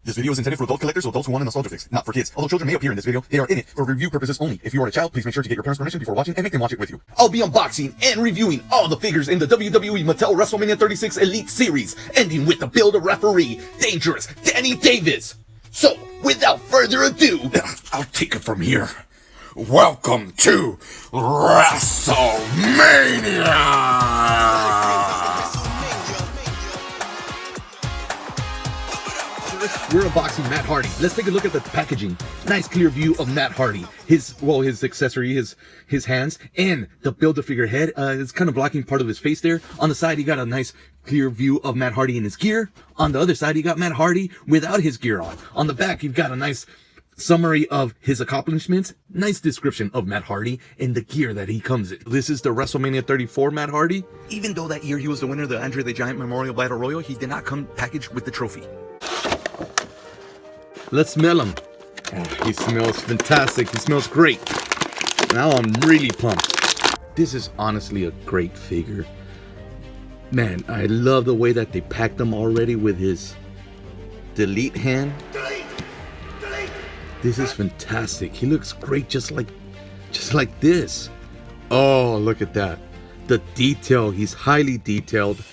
This video is intended for adult collectors or adults who want a nostalgia fix, not for kids. Although children may appear in this video, they are in it for review purposes only. If you are a child, please make sure to get your parents' permission before watching and make them watch it with you. I'll be unboxing and reviewing all the figures in the WWE Mattel Wrestlemania 36 Elite Series, ending with the Build-A-Referee, Dangerous Danny Davis. So, without further ado, I'll take it from here. Welcome to WrestleMania! We're unboxing Matt Hardy. Let's take a look at the packaging. Nice clear view of Matt Hardy. His accessory, his hands, and the Build-A-Figure head. It's kind of blocking part of his face there. On the side, you got a nice clear view of Matt Hardy in his gear. On the other side, you got Matt Hardy without his gear on. On the back, you've got a nice summary of his accomplishments, nice description of Matt Hardy and the gear that he comes in. This is the WrestleMania 34 Matt Hardy. Even though that year he was the winner of the Andre the Giant Memorial Battle Royal, he did not come packaged with the trophy. Let's smell him. Oh, he smells fantastic. He smells great. Now I'm really pumped. This is honestly a great figure. Man, I love the way that they packed him already with his delete hand. This is fantastic. He looks great just like this. Oh, look at that. The detail, he's highly detailed.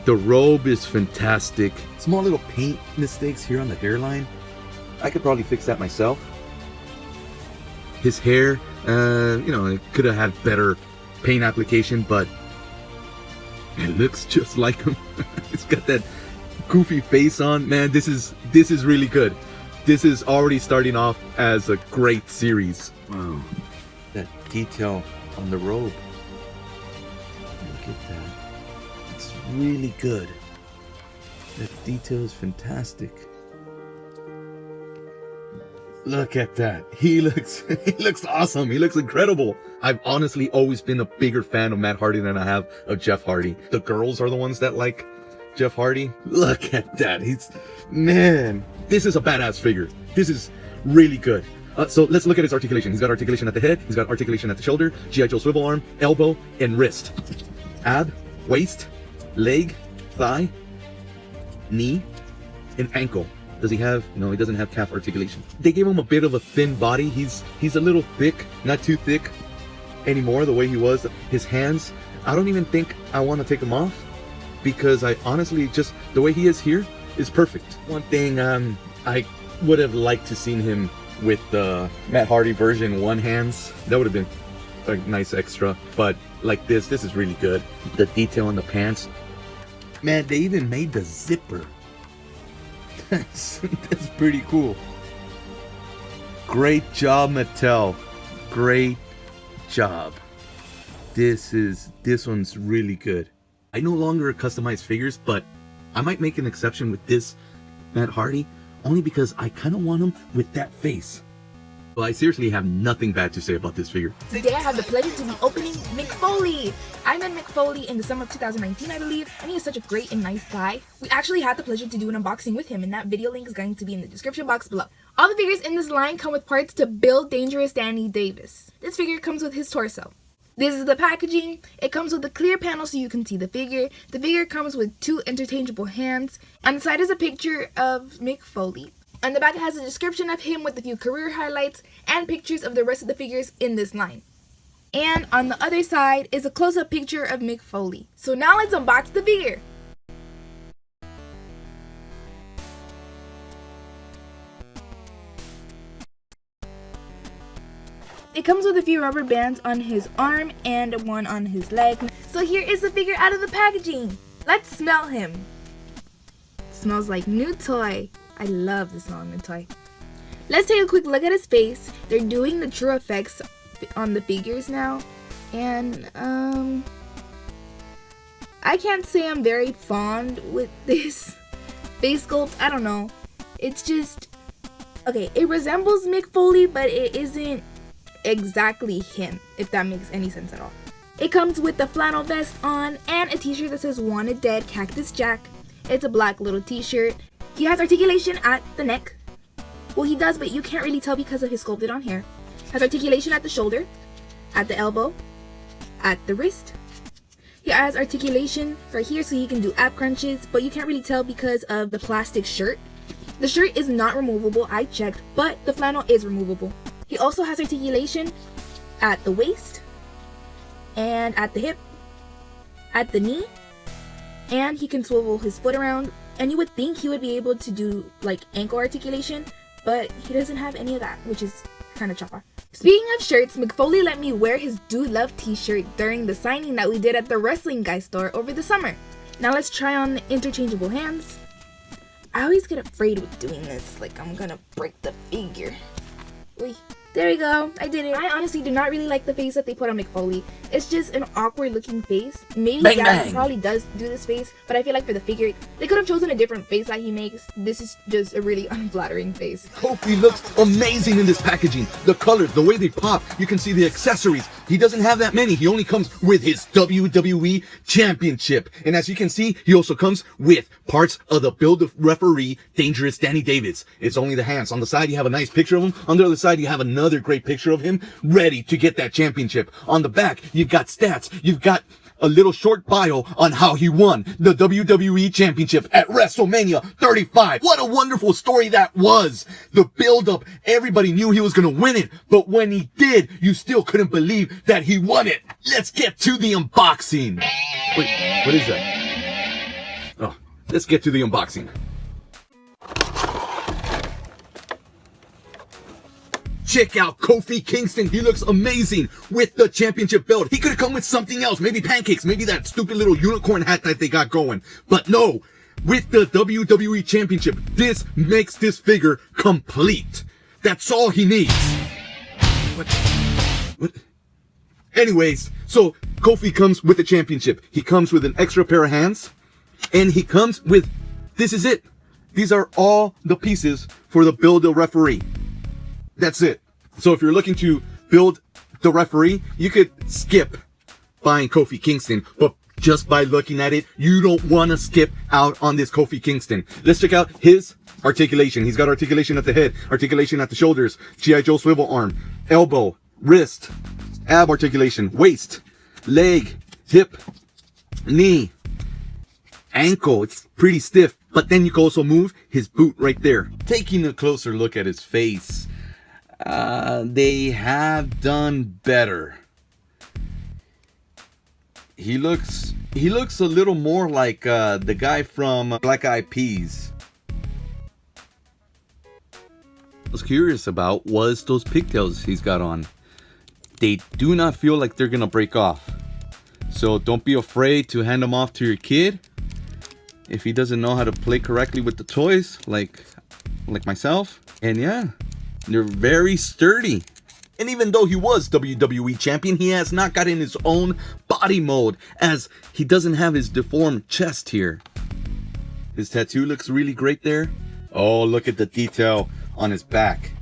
The robe is fantastic. Small little paint mistakes here on the hairline. I could probably fix that myself. His hair, it could have had better paint application, but it looks just like him. It's got that goofy face on. Man, this is really good. This is already starting off as a great series. Wow. That detail on the robe. Look at that. It's really good. That detail is fantastic. Look at that. He looks awesome. He looks incredible. I've honestly always been a bigger fan of Matt Hardy than I have of Jeff Hardy. The girls are the ones that like Jeff Hardy. Look at that. Man, this is a badass figure. This is really good. So let's look at his articulation. He's got articulation at the head. He's got articulation at the shoulder, G.I. Joe swivel arm, elbow, and wrist. Ab, waist, leg, thigh, knee, and ankle. Does he have? No, he doesn't have calf articulation. They gave him a bit of a thin body. He's a little thick, not too thick anymore the way he was. His hands, I don't even think I want to take them off because I honestly just, the way he is here is perfect. One thing I would have liked to seen him with the Matt Hardy version one hands. That would have been a nice extra, but like this is really good. The detail on the pants. Man, they even made the zipper. That's pretty cool. Great job, Mattel. Great job. This one's really good. I no longer customize figures, but I might make an exception with this Matt Hardy, only because I kind of want him with that face. Well, I seriously have nothing bad to say about this figure. Today I have the pleasure to be opening Mick Foley. I met Mick Foley in the summer of 2019, I believe, and he is such a great and nice guy. We actually had the pleasure to do an unboxing with him, and that video link is going to be in the description box below. All the figures in this line come with parts to build Dangerous Danny Davis. This figure comes with his torso. This is the packaging. It comes with a clear panel so you can see the figure. The figure comes with 2 interchangeable hands. On the side is a picture of Mick Foley. On the back it has a description of him with a few career highlights and pictures of the rest of the figures in this line. And on the other side is a close-up picture of Mick Foley. So now let's unbox the figure. It comes with a few rubber bands on his arm and one on his leg. So here is the figure out of the packaging. Let's smell him. It smells like new toy. I love the smell of new toy. Let's take a quick look at his face. They're doing the true effects on the figures now. And I can't say I'm very fond with this face sculpt. I don't know. It's just, okay, it resembles Mick Foley, but it isn't exactly him, if that makes any sense at all. It comes with the flannel vest on and a t-shirt that says Wanted Dead Cactus Jack. It's a black little t-shirt. He has articulation at the neck. Well, he does, but you can't really tell because of his sculpted on hair. Has articulation at the shoulder, at the elbow, at the wrist. He has articulation right here so he can do ab crunches, but you can't really tell because of the plastic shirt. The shirt is not removable, I checked, but the flannel is removable. He also has articulation at the waist, and at the hip, at the knee, and he can swivel his foot around, and you would think he would be able to do like ankle articulation, but he doesn't have any of that, which is kind of chapa. Speaking of shirts, McFoley let me wear his Dude Love t-shirt during the signing that we did at the Wrestling Guy store over the summer. Now let's try on the interchangeable hands. I always get afraid with doing this, like I'm gonna break the figure. Wait. There we go, I did it. I honestly do not really like the face that they put on McFoley. It's just an awkward looking face. Maybe Bang, Gavin bang. probably does do this face, but I feel like for the figure, they could have chosen a different face that he makes. This is just a really unflattering face. Kofi looks amazing in this packaging. The colors, the way they pop, you can see the accessories. He doesn't have that many. He only comes with his WWE Championship. And as you can see, he also comes with parts of the Build-A-Referee Dangerous Danny Davis. It's only the hands. On the side, you have a nice picture of him. On the other side, you have another great picture of him ready to get that championship. On the back, you've got stats. You've got a little short bio on how he won the WWE Championship at WrestleMania 35. What a wonderful story that was. The build-up, everybody knew he was going to win it, but when he did, you still couldn't believe that he won it. Let's get to the unboxing. Wait, what is that? Oh, let's get to the unboxing. Check out Kofi Kingston. He looks amazing with the championship belt. He could have come with something else. Maybe pancakes. Maybe that stupid little unicorn hat that they got going. But no, with the WWE Championship, this makes this figure complete. That's all he needs. What? Anyways, so Kofi comes with the championship. He comes with an extra pair of hands. And he comes with, this is it. These are all the pieces for the Build-A-Referee. That's it. So if you're looking to build the referee, you could skip buying Kofi Kingston, but just by looking at it, you don't want to skip out on this Kofi Kingston. Let's check out his articulation. He's got articulation at the head, articulation at the shoulders, G.I. Joe swivel arm, elbow, wrist, ab articulation, waist, leg, hip, knee, ankle. It's pretty stiff, but then you can also move his boot right there. Taking a closer look at his face, they have done better. He looks a little more like the guy from Black Eyed Peas. I was curious about was those pigtails he's got on. They do not feel like they're gonna break off. So don't be afraid to hand them off to your kid if he doesn't know how to play correctly with the toys, like myself. And yeah, they're very sturdy. And even though he was WWE champion, he has not gotten his own body mold, as he doesn't have his deformed chest here. His tattoo looks really great there. Oh, look at the detail on his back.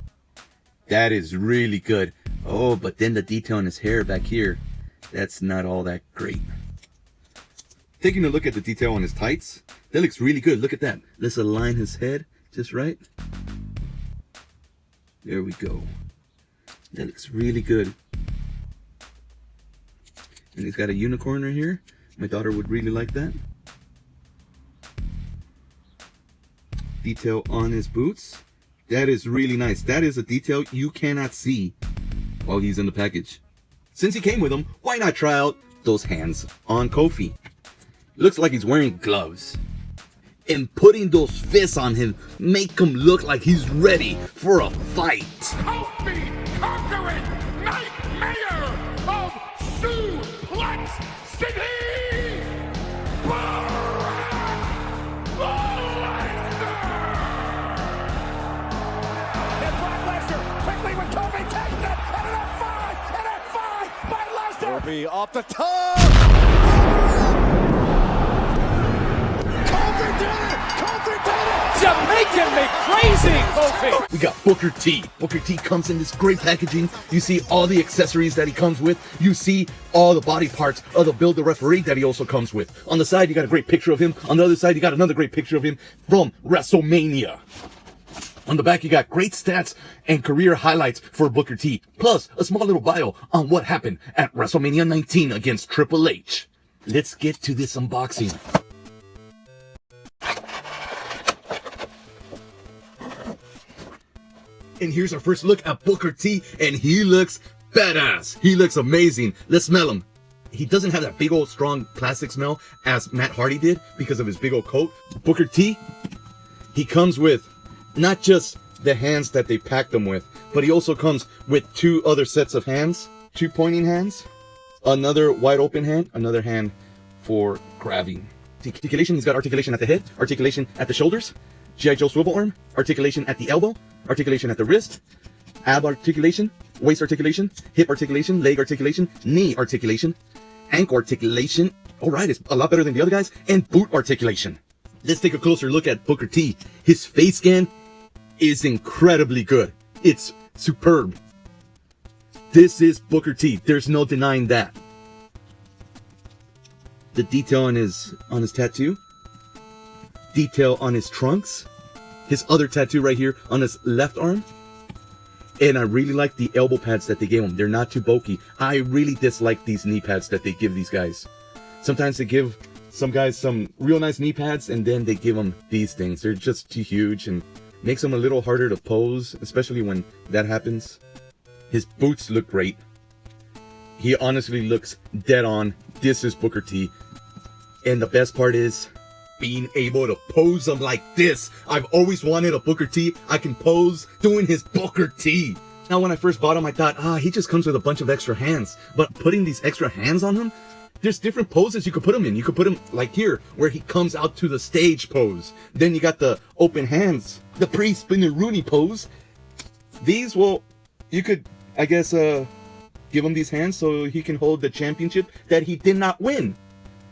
That is really good. Oh, but then the detail on his hair back here, that's not all that great. Taking a look at the detail on his tights, that looks really good. Look at that. Let's align his head just right. There we go. That looks really good. And he's got a unicorn right here. My daughter would really like that. Detail on his boots. That is really nice. That is a detail you cannot see while he's in the package. Since he came with him, why not try out those hands on Kofi? Looks like he's wearing gloves. And putting those fists on him make him look like he's ready for a fight. Kofi conquering nightmare of Suplex City! Brock Lesnar! And Brock Lesnar quickly with Kofi Kingston and an F5 and F5 by Lesnar! Kofi off the top! Kofi did it! Kofi did it! You're making me crazy, Kofi! We got Booker T. Booker T comes in this great packaging. You see all the accessories that he comes with. You see all the body parts of the Build-A-Referee that he also comes with. On the side, you got a great picture of him. On the other side, you got another great picture of him from WrestleMania. On the back, you got great stats and career highlights for Booker T. Plus, a small little bio on what happened at WrestleMania 19 against Triple H. Let's get to this unboxing. And here's our first look at Booker T, and he looks badass. He looks amazing. Let's smell him. He doesn't have that big old strong classic smell as Matt Hardy did because of his big old coat. Booker T, he comes with not just the hands that they packed him with, but he also comes with 2 other sets of hands, 2 pointing hands, another wide open hand, another hand for grabbing. Articulation, he's got articulation at the head, articulation at the shoulders, G.I. Joe swivel arm, articulation at the elbow, articulation at the wrist, ab articulation, waist articulation, hip articulation, leg articulation, knee articulation, ankle articulation. All right, it's a lot better than the other guys, and boot articulation. Let's take a closer look at Booker T. His face scan is incredibly good. It's superb. This is Booker T. There's no denying that. The detail on his tattoo, detail on his trunks, his other tattoo right here on his left arm. And I really like the elbow pads that they gave him. They're not too bulky. I really dislike these knee pads that they give these guys. Sometimes they give some guys some real nice knee pads and then they give them these things. They're just too huge and makes them a little harder to pose, especially when that happens. His boots look great. He honestly looks dead on. This is Booker T. And the best part is being able to pose him like this. I've always wanted a Booker T I can pose doing his Booker T. Now, when I first bought him, I thought, he just comes with a bunch of extra hands. But putting these extra hands on him, there's different poses you could put him in. You could put him like here, where he comes out to the stage pose. Then you got the open hands, the pre-spinner Rooney pose. These, well, you could, I guess, give him these hands so he can hold the championship that he did not win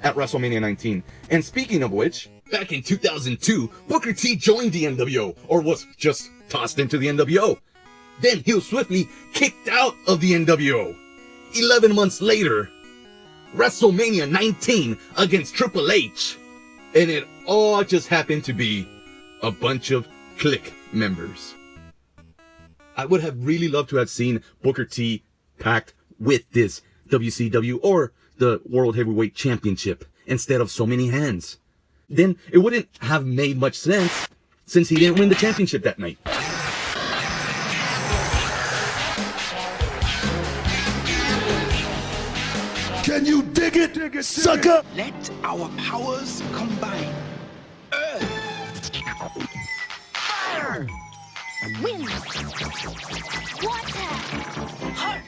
at WrestleMania 19. And speaking of which, back in 2002, Booker T joined the NWO, or was just tossed into the NWO. Then he was swiftly kicked out of the NWO. 11 months later, WrestleMania 19 against Triple H. And it all just happened to be a bunch of Clique members. I would have really loved to have seen Booker T packed with this WCW or the World Heavyweight Championship instead of so many hands. Then it wouldn't have made much sense since he didn't win the championship that night. Can you dig it, sucker? Let our powers combine. Earth, fire, Wind, water, heart.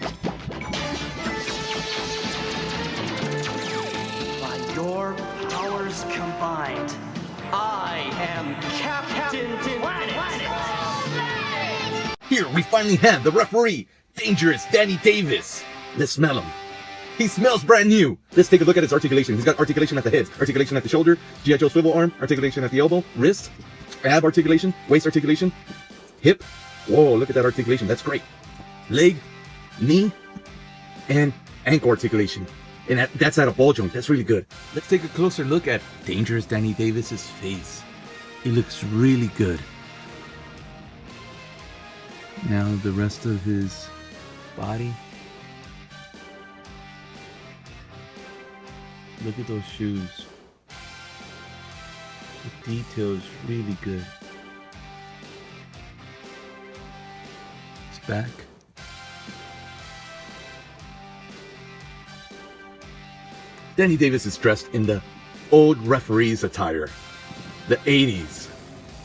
By your powers combined, I am Captain Planet. Here we finally have the referee, Dangerous Danny Davis. Let's smell him. He smells brand new. Let's take a look at his articulation. He's got articulation at the head, articulation at the shoulder, G.I. Joe swivel arm, articulation at the elbow, wrist, ab articulation, waist articulation, hip. Whoa, look at that articulation. That's great. Leg, knee, and ankle articulation. And that's at a ball joint. That's really good. Let's take a closer look at Dangerous Danny Davis's face. He looks really good. Now the rest of his body. Look at those shoes. The detail's really good. His back. Danny Davis is dressed in the old referee's attire. The 80s.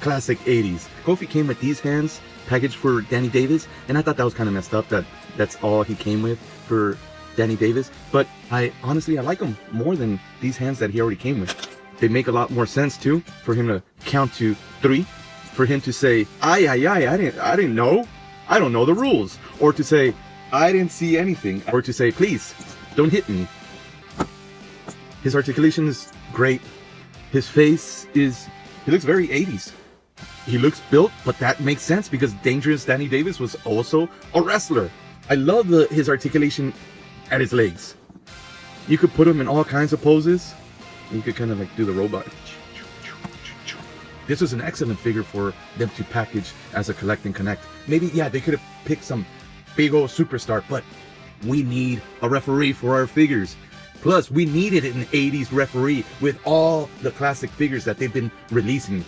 Classic 80s. Kofi came with these hands packaged for Danny Davis, and I thought that was kind of messed up that that's all he came with for Danny Davis. But I like them more than these hands that he already came with. They make a lot more sense too, for him to count to 3, for him to say, I didn't know. I don't know the rules. Or to say, I didn't see anything. Or to say, please, don't hit me. His articulation is great. His face he looks very 80s. He looks built, but that makes sense because Dangerous Danny Davis was also a wrestler. I love his articulation at his legs. You could put him in all kinds of poses. You could kind of like do the robot. This was an excellent figure for them to package as a collect and connect. Maybe, yeah, they could have picked some big old superstar, but we need a referee for our figures. Plus, we needed an 80s referee with all the classic figures that they've been releasing.